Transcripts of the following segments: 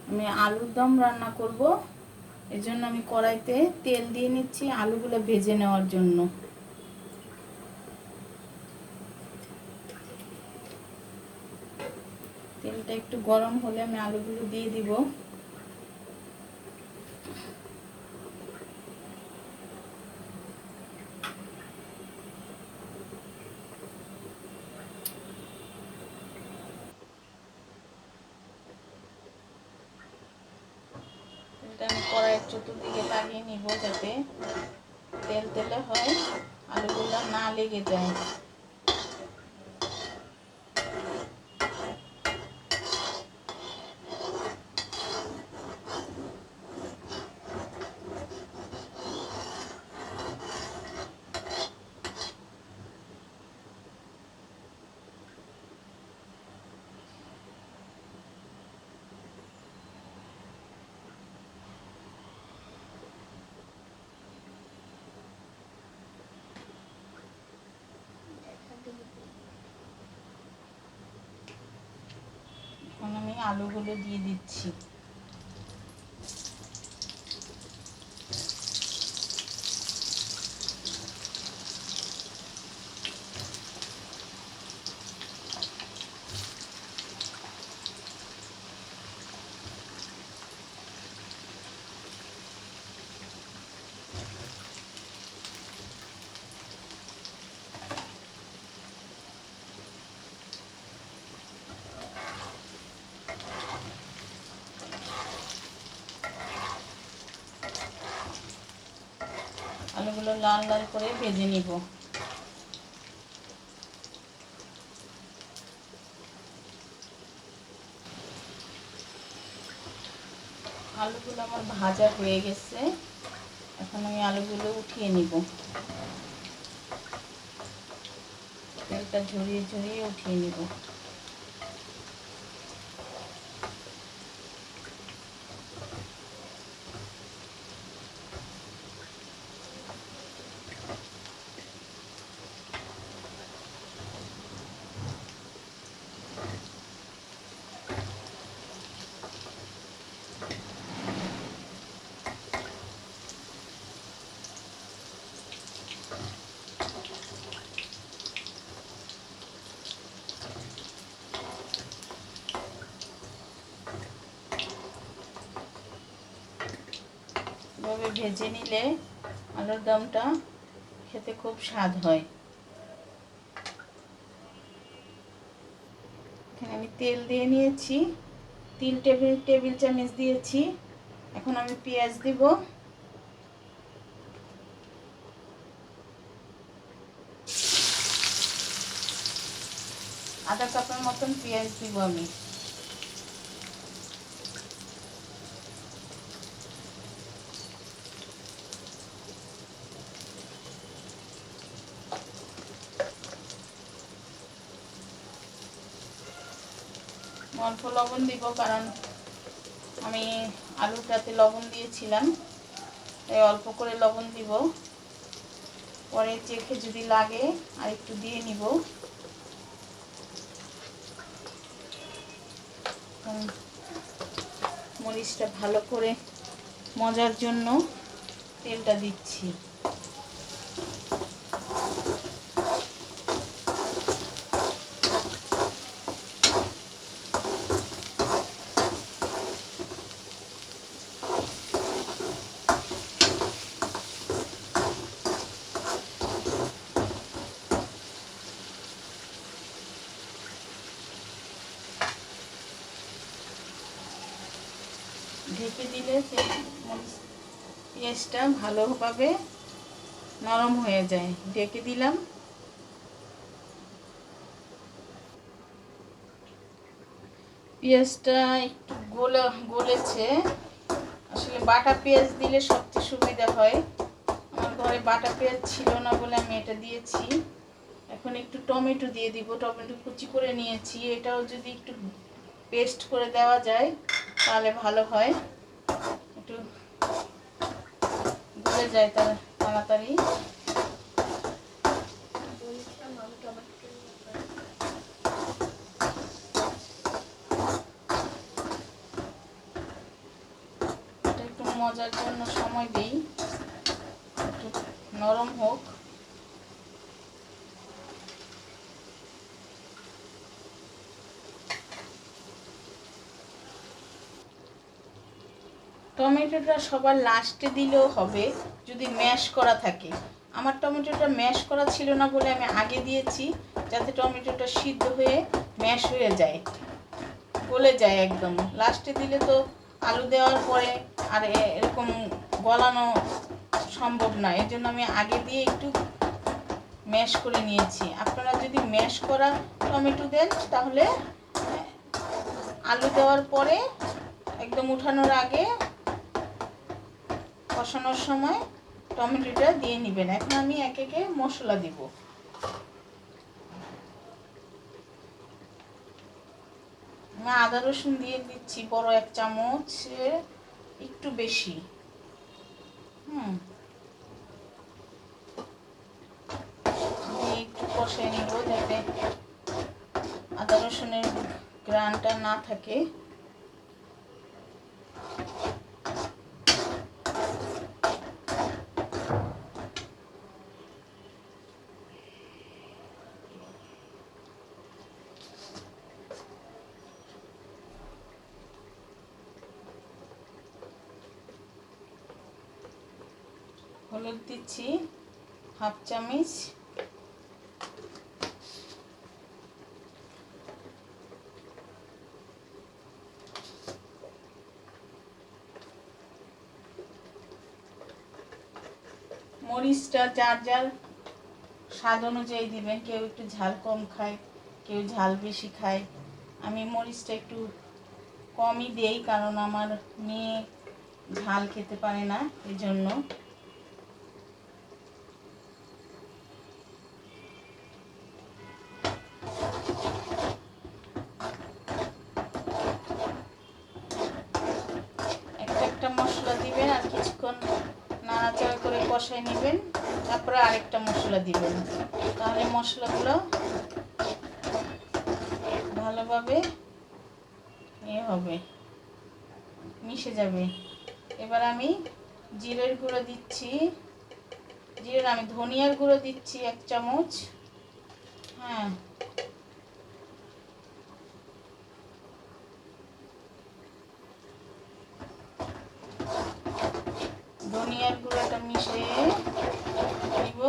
আমি আলুর দম রান্না করব, এজন্য আমি কড়াইতে তেল দিয়ে নিচ্ছি আলুগুলো ভেজে নেওয়ার জন্য। তেলটা একটু গরম হলে আমি আলুগুলো দিয়ে দিব। এটা আমি কড়াইয়ের চতুর্দিকে লাগিয়ে নিব যাতে তেল তেলে হয়, আলুগুলো না লেগে যায়। এখন আমি আলুগুলো দিয়ে দিচ্ছি। আলুগুলো লাল লাল করে ভেজে নিব। আলুগুলো আমার ভাজা হয়ে গেছে, এখন আমি আলুগুলো উঠিয়ে নিব। তেলটা ঝরিয়ে ঝরিয়ে উঠিয়ে নিব। এভাবে ভেজে নিলে আলুর দমটা খেতে খুব স্বাদ হয়। এখানে আমি তেল দিয়ে নিয়েছি, 3 টেবিল চামচ দিয়েছি। এখন আমি পেঁয়াজ দিব। আধা কাপের মতন পেঁয়াজ দিব আমি। অল্প লবণ দিব, কারণ আমি আলুটাতে লবণ দিয়েছিলাম, তাই অল্প করে লবণ দিব। পরে চেখে যদি লাগে আর একটু দিয়ে নিব। মরিচটা ভালো করে মজার জন্য তেলটা দিচ্ছি। ঢেকে দিলে পেঁয়াজটা ভালোভাবে নরম হয়ে যায়। ঢেকে দিলাম। পেঁয়াজটা একটু গলেছে। আসলে বাটা পেঁয়াজ দিলে সবচেয়ে সুবিধা হয়। আমার ঘরে বাটা পেঁয়াজ ছিল না বলে আমি এটা দিয়েছি। এখন একটু টমেটো দিয়ে দিব। টমেটো কুচি করে নিয়েছি, এটাও যদি একটু পেস্ট করে দেওয়া যায় তাহলে ভালো হয়, একটু গলে যায় তাড়াতাড়ি। মজার জন্য সময় দিই, একটু নরম হোক। টমেটোটা সবার লাস্টে দিলেও হবে যদি ম্যাশ করা থাকে। আমার টমেটোটা ম্যাশ করা ছিল না বলে আমি আগে দিয়েছি, যাতে টমেটোটা সিদ্ধ হয়ে ম্যাশ হয়ে যায়, গলে যায় একদম। লাস্টে দিলে তো আলু দেওয়ার পরে আর এরকম গলানো সম্ভব না, এর জন্য আমি আগে দিয়ে একটু ম্যাশ করে নিয়েছি। আপনারা যদি ম্যাশ করা টমেটো দেন তাহলে আলু দেওয়ার পরে একদম উঠানোর আগে কষানোর সময় টমেটোটা দিয়ে নেবেন। এখন আমি একে একে মশলা দিব। আমি আদা রসুন দিয়ে দিচ্ছি বড় 1 চামচ, একটু বেশি। একটু কষিয়ে নিব যাতে আদা রসুনের ঘ্রাণটা না থাকে। হলুদ দিচ্ছি 1/2 চামচ, মরিচটা যার যার স্বাদ অনুযায়ী দিবেন। কেউ একটু ঝাল কম খায়, কেউ ঝাল বেশি খায়। আমি মরিচটা একটু কমই দেই, কারণ আমার মেয়ে ঝাল খেতে পারে না, এই জন্য। একটা মশলা দিবেন আর কিছুক্ষণ নাড়াচাড়া করে কষাই নেবেন, তারপরে আরেকটা মশলা দিবেন, তাহলে মশলাগুলো ভালোভাবে হবে, মিশে যাবে। এবার আমি জিরের গুঁড়ো দিচ্ছি, আমি ধনিয়ার গুঁড়ো দিচ্ছি 1 চামচ। ধনিয়ার গুঁড়োটা মিশিয়ে দিব।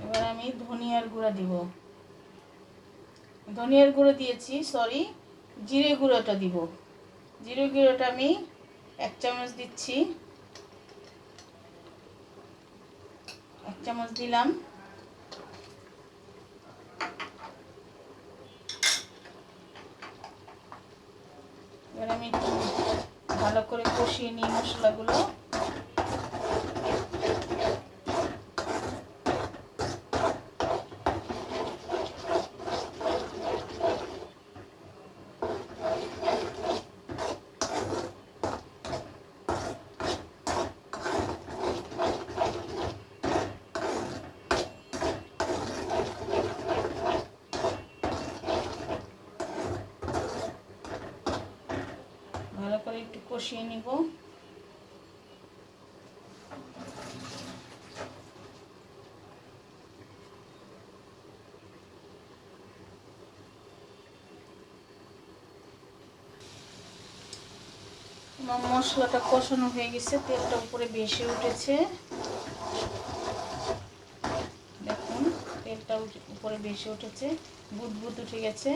এবার আমি ধনিয়ার গুঁড়ো দিব, ধনিয়ার গুঁড়ো দিয়েছি, সরি, জিরে গুঁড়োটা দিব। জিরে গুঁড়োটা আমি 1 চামচ দিচ্ছি, 1 চামচ দিলাম। এবার আমি একটু ভালো করে কষিয়ে নিই মশলাগুলো। ভালো করে একটু কষিয়ে নিব। আমার মশলাটা কষানো হয়ে গেছে, তেলটা উপরে বেশি উঠেছে, দেখুন তেলটা উপরে বেশি উঠেছে, বুদবুদ উঠে গেছে।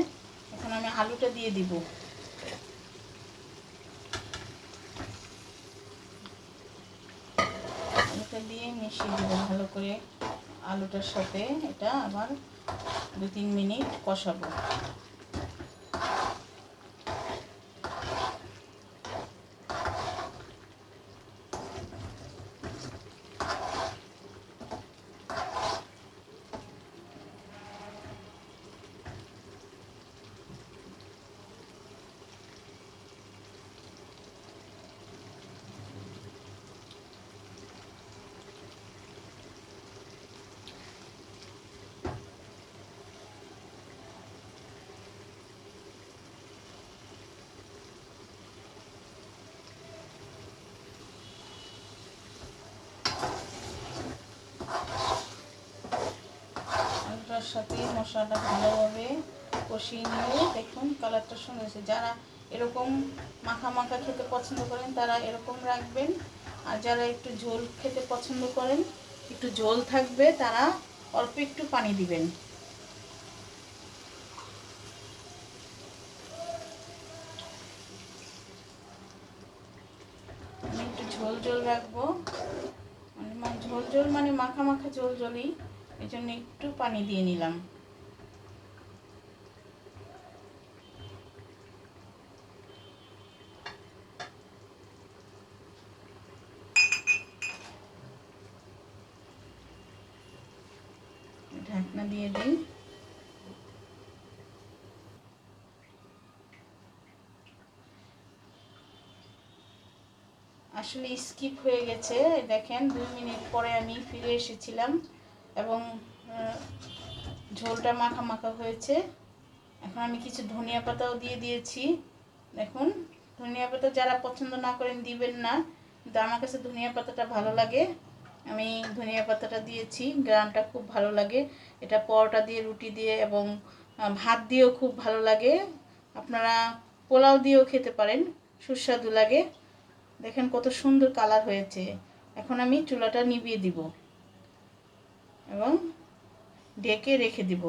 এখন আমি আলুটা দিয়ে দিব। আলুটা দিয়ে মিশিয়ে দিব ভালো করে, আলুটার সাথে এটা আবার 2-3 মিনিট কষাবো। সাথে মশলাটা ভালোভাবে কষিয়ে নিয়ে দেখুন কালারটা সুন্দর হয়েছে। যারা এরকম মাখা মাখা খেতে পছন্দ করেন তারা এরকম রাখবেন, আর যারা একটু ঝোল খেতে পছন্দ করেন, একটু ঝোল থাকবে, তারা অল্প একটু পানি দিবেন। আমি একটু ঝোল ঝোল রাখবো, মানে ঝোল ঝোল মানে মাখা মাখা ঝোল ঝোলই, এই জন্য একটু পানি দিয়ে নিলাম। ঢাকনা দিয়ে দিই। আসলে স্কিপ হয়ে গেছে, দেখেন 2 মিনিট পরে আমি ফিরে এসেছিলাম এবং ঝোলটা মাখা মাখা হয়েছে। এখন আমি কিছু ধনিয়া পাতাও দিয়ে দিয়েছি। দেখুন, ধনিয়া পাতা যারা পছন্দ না করেন দিবেন না, কিন্তু আমার কাছে ধনিয়া পাতাটা ভালো লাগে, আমি ধনিয়া পাতাটা দিয়েছি। গ্রানটা খুব ভালো লাগে, এটা পরোটা দিয়ে, রুটি দিয়ে এবং ভাত দিয়েও খুব ভালো লাগে। আপনারা পোলাও দিয়েও খেতে পারেন, সুস্বাদু লাগে। দেখেন কত সুন্দর কালার হয়েছে। এখন আমি চুলাটা নিভিয়ে দিব এবং ঢেকে রেখে দিব।